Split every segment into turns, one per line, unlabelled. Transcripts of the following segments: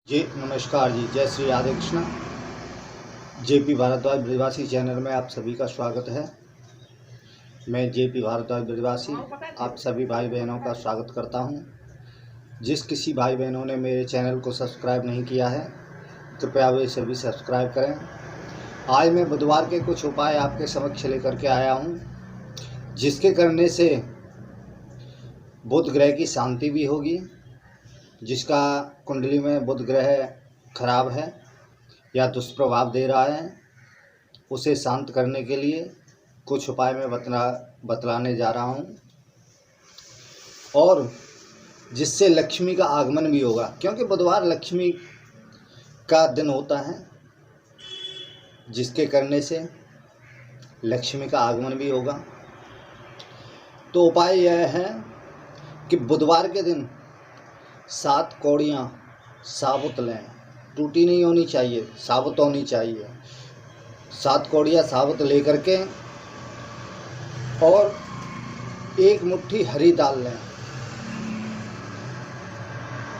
जी नमस्कार जी, जय श्री राधे कृष्णा। जेपी भारद्वाज ब्रजवासी चैनल में आप सभी का स्वागत है। मैं जेपी भारद्वाज ब्रजवासी आप सभी भाई बहनों का स्वागत करता हूं। जिस किसी भाई बहनों ने मेरे चैनल को सब्सक्राइब नहीं किया है, कृपया वे सभी सब्सक्राइब करें। आज मैं बुधवार के कुछ उपाय आपके समक्ष लेकर के आया हूं, जिसके करने से बुध ग्रह की शांति भी होगी। जिसका कुंडली में बुध ग्रह खराब है या दुष्प्रभाव दे रहा है, उसे शांत करने के लिए कुछ उपाय मैं बतलाने जा रहा हूं, और जिससे लक्ष्मी का आगमन भी होगा, क्योंकि बुधवार लक्ष्मी का दिन होता है, जिसके करने से लक्ष्मी का आगमन भी होगा। तो उपाय यह है कि बुधवार के दिन 7 कौड़ियाँ साबुत लें, टूटी नहीं होनी चाहिए, साबुत होनी चाहिए। 7 कौड़ियाँ साबुत लेकर के और 1 मुट्ठी हरी दाल लें,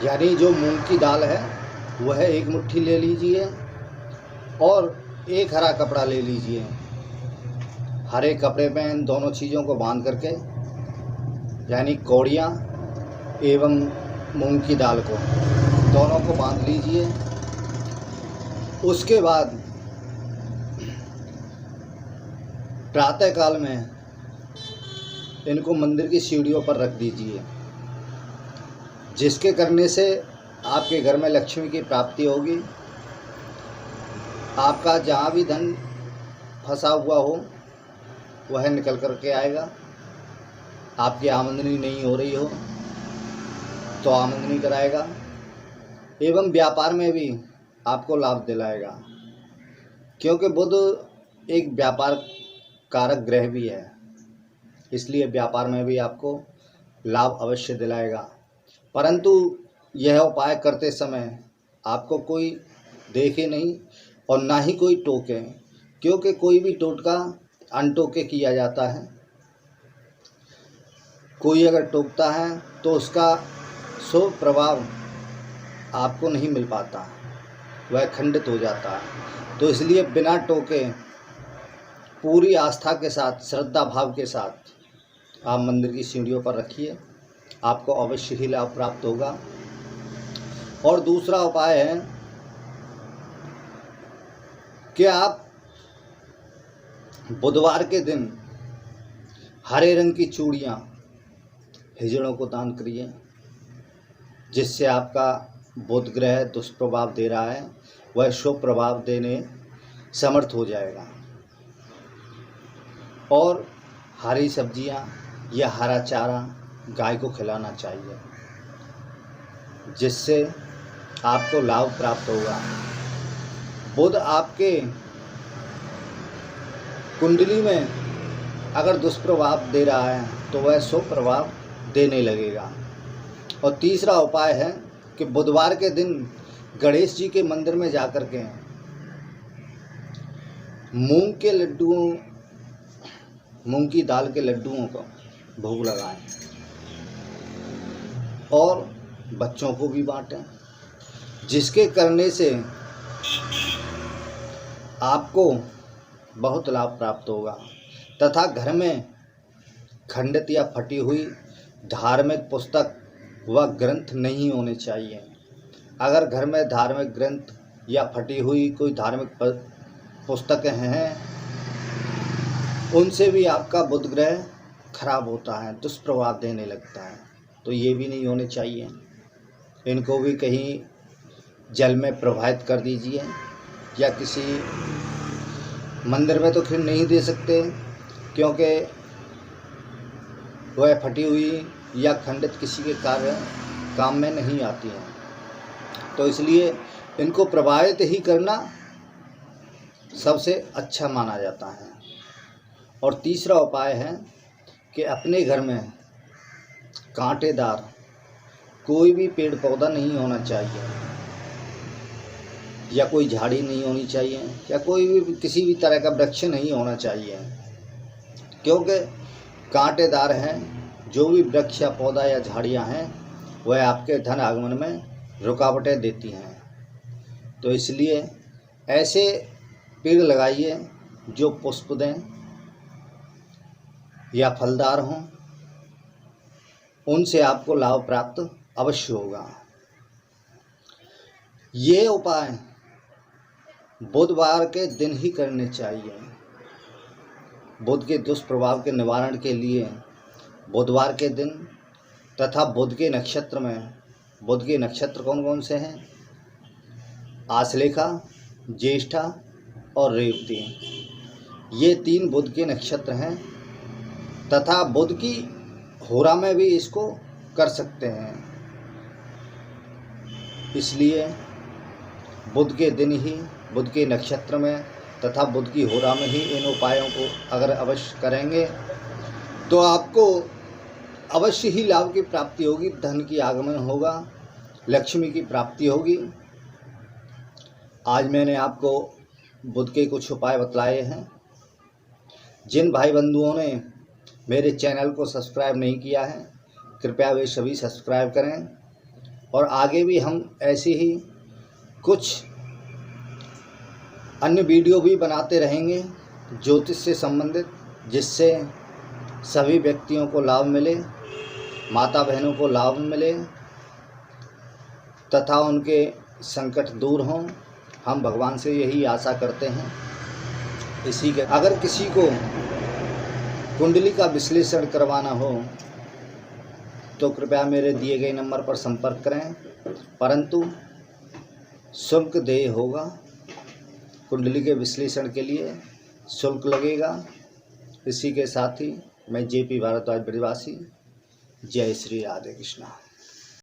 यानी जो मूंग की दाल है वह 1 मुट्ठी ले लीजिए और 1 हरा कपड़ा ले लीजिए। हरे कपड़े में इन दोनों चीज़ों को बांध करके, यानी कौड़ियाँ एवं मूंग की दाल को, दोनों को बांध लीजिए। उसके बाद प्रातःकाल में इनको मंदिर की सीढ़ियों पर रख दीजिए, जिसके करने से आपके घर में लक्ष्मी की प्राप्ति होगी। आपका जहाँ भी धन फंसा हुआ हो वह निकल कर के आएगा। आपकी आमदनी नहीं हो रही हो तो आमदनी कराएगा, एवं व्यापार में भी आपको लाभ दिलाएगा, क्योंकि बुध एक व्यापार कारक ग्रह भी है, इसलिए व्यापार में भी आपको लाभ अवश्य दिलाएगा। परंतु यह उपाय करते समय आपको कोई देखे नहीं और ना ही कोई टोके, क्योंकि कोई भी टोटका अनटोके किया जाता है। कोई अगर टोकता है तो उसका शुभ प्रभाव आपको नहीं मिल पाता, वह खंडित हो जाता है। तो इसलिए बिना टोके पूरी आस्था के साथ, श्रद्धा भाव के साथ आप मंदिर की सीढ़ियों पर रखिए, आपको अवश्य ही लाभ प्राप्त होगा। और दूसरा उपाय है कि आप बुधवार के दिन हरे रंग की चूड़ियाँ हिजड़ों को दान करिए, जिससे आपका बुध ग्रह दुष्प्रभाव दे रहा है वह शुभ प्रभाव देने समर्थ हो जाएगा। और हरी सब्जियां या हरा चारा गाय को खिलाना चाहिए, जिससे आपको लाभ प्राप्त होगा। बुध आपके कुंडली में अगर दुष्प्रभाव दे रहा है तो वह शुभ प्रभाव देने लगेगा। और तीसरा उपाय है कि बुधवार के दिन गणेश जी के मंदिर में जाकर के मूंग के लड्डुओं, मूंग की दाल के लड्डुओं को भोग लगाएं और बच्चों को भी बांटें, जिसके करने से आपको बहुत लाभ प्राप्त होगा। तथा घर में खंडित या फटी हुई धार्मिक पुस्तक व ग्रंथ नहीं होने चाहिए। अगर घर में धार्मिक ग्रंथ या फटी हुई कोई धार्मिक पुस्तकें हैं, उनसे भी आपका बुध ग्रह खराब होता है, दुष्प्रभाव देने लगता है, तो ये भी नहीं होने चाहिए। इनको भी कहीं जल में प्रवाहित कर दीजिए, या किसी मंदिर में तो फिर नहीं दे सकते, क्योंकि वह फटी हुई या खंडित किसी के काम में नहीं आती हैं। तो इसलिए इनको प्रवाहित ही करना सबसे अच्छा माना जाता है। और तीसरा उपाय है कि अपने घर में कांटेदार कोई भी पेड़ पौधा नहीं होना चाहिए, या कोई झाड़ी नहीं होनी चाहिए, या कोई भी किसी भी तरह का वृक्ष नहीं होना चाहिए, क्योंकि कांटेदार हैं जो भी वृक्ष या पौधा या झाड़ियाँ हैं वह आपके धन आगमन में रुकावटें देती हैं। तो इसलिए ऐसे पेड़ लगाइए जो पुष्प दें या फलदार हों, उनसे आपको लाभ प्राप्त अवश्य होगा। ये उपाय बुधवार के दिन ही करने चाहिए। बुध के दुष्प्रभाव के निवारण के लिए बुधवार के दिन तथा बुध के नक्षत्र में, बुध के नक्षत्र कौन कौन से हैं? आश्लेषा, ज्येष्ठा और रेवती, ये 3 बुध के नक्षत्र हैं तथा बुध की होरा में भी इसको कर सकते हैं। इसलिए बुध के दिन ही, बुध के नक्षत्र में तथा बुध की होरा में ही इन उपायों को अगर अवश्य करेंगे तो आपको अवश्य ही लाभ की प्राप्ति होगी, धन की आगमन होगा, लक्ष्मी की प्राप्ति होगी। आज मैंने आपको बुध के कुछ उपाय बतलाए हैं। जिन भाई बंधुओं ने मेरे चैनल को सब्सक्राइब नहीं किया है, कृपया वे सभी सब्सक्राइब करें और आगे भी हम ऐसे ही कुछ अन्य वीडियो भी बनाते रहेंगे ज्योतिष से संबंधित, जिससे सभी व्यक्तियों को लाभ मिले, माता बहनों को लाभ मिले तथा उनके संकट दूर हों। हम भगवान से यही आशा करते हैं। इसी के अगर किसी को कुंडली का विश्लेषण करवाना हो तो कृपया मेरे दिए गए नंबर पर संपर्क करें, परंतु शुल्क देय होगा। कुंडली के विश्लेषण के लिए शुल्क लगेगा। इसी के साथ ही मैं जेपी भारद्वाज ब्रजवासी, जय श्री राधे कृष्णा।